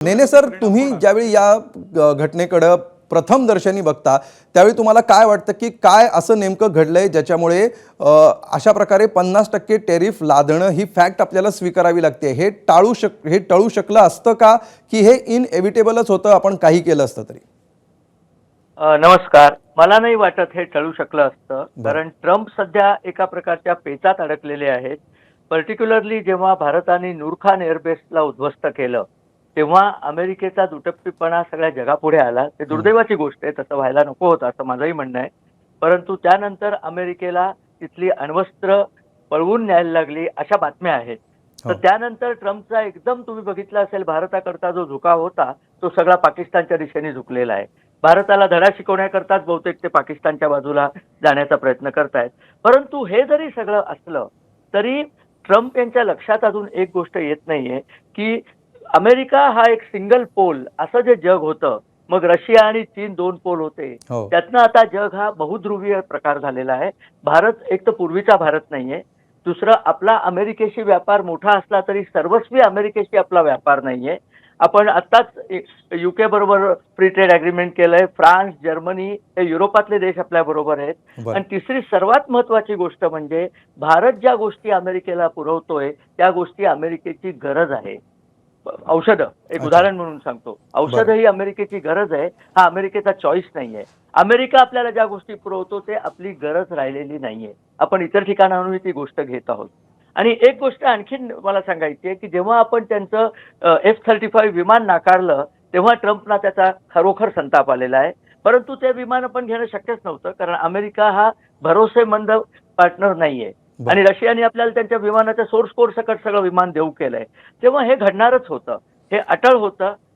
नेने sir, तुम्ही ज्यावेळी या घटनेकडे प्रथम दर्शनी बघता त्यावेळी तुम्हाला काय वाटतं की काय असं नेमकं घडलंय ज्याच्यामुळे अशा प्रकारे 50% टेरिफ लादणं ही फॅक्ट आपल्याला स्वीकारावी लागते? हे टळू शकलं असतं का, की हे इनएव्हिटेबलच होतं, आपण काही केलं असतं तरी? नमस्कार. मला नाही वाटत हे टळू शकलं असतं. बरं. कारण ट्रम्प सध्या एका प्रकारच्या पेचात अडकलेले आहेत. पर्टिक्युलरली जेव्हा भारताने नूरखान एअरबेसला उद्ध्वस्त केलं, तेव्हा अमेरिकेचा दुटप्पीपणा सगळ्या जगापुढे आला. ते दुर्दैवाची गोष्ट आहे. तसं व्हायला नको होतं असं माझंही म्हणणं आहे. परंतु त्यानंतर अमेरिकेला तिथली अण्वस्त्र पळवून न्यायला लागली अशा बातम्या आहेत. तर हो. त्यानंतर ट्रम्पचा एकदम तुम्ही बघितलं असेल भारताकरता जो झुकाव होता, तो सगळा पाकिस्तानच्या दिशेने झुकलेला आहे. भारताला धडा शिकवण्याकरताच बहुतेक ते पाकिस्तानच्या बाजूला जाण्याचा प्रयत्न करतायत. परंतु हे जरी सगळं असलं, तरी ट्रम्प यांच्या लक्षात अजून एक गोष्ट येत नाहीये, की अमेरिका हा एक सिंगल पोल असं जे जग होतं, मग रशिया आणि चीन 2 पोल होते. हो. त्यातनं आता जग हा बहुध्रुवीय प्रकार झालेला आहे. भारत एक तर पूर्वीचा भारत नाहीये. दुसरं आपला अमेरिकेशी व्यापार मोठा असला तरी सर्वस्वी अमेरिकेशी आपला व्यापार नाहीये. आपण आत्ताच युके बरोबर फ्री ट्रेड अग्रीमेंट केलंय. फ्रान्स, जर्मनी हे युरोपातले देश आपल्या बरोबर आहेत. बरं. आणि तिसरी सर्वात महत्वाची गोष्ट म्हणजे भारत ज्या गोष्टी अमेरिकेला पुरवतोय त्या गोष्टी अमेरिकेची गरज आहे. औषधं एक अच्छा. उदाहरण म्हणून सांगतो. औषधं बरं. ही अमेरिकेची गरज आहे. हा अमेरिकेचा चॉईस नाहीये. अमेरिका आपल्याला ज्या गोष्टी पुरवतो ते आपली गरज राहिलेली नाहीये. आपण इतर ठिकाणाहूनही ती गोष्ट घेत आहोत. आणि एक गोष्ट आणखीन मला सांगायची आहे, की जेव्हा आपण त्यांचं F-35 विमान नाकारलं, तेव्हा ट्रम्पला त्याचा खरोखर संताप आलेला आहे. परंतु ते विमान आपण घेणं शक्यच नव्हतं. कारण अमेरिका हा भरोसेमंद पार्टनर नाहीये. बरं. आणि रशियाने आपल्याला त्यांच्या विमानाच्या सोर्स कोड सकट सगळं विमान देऊ केलंय. तेव्हा हे घडणारच होतं. हे अटळ होतं.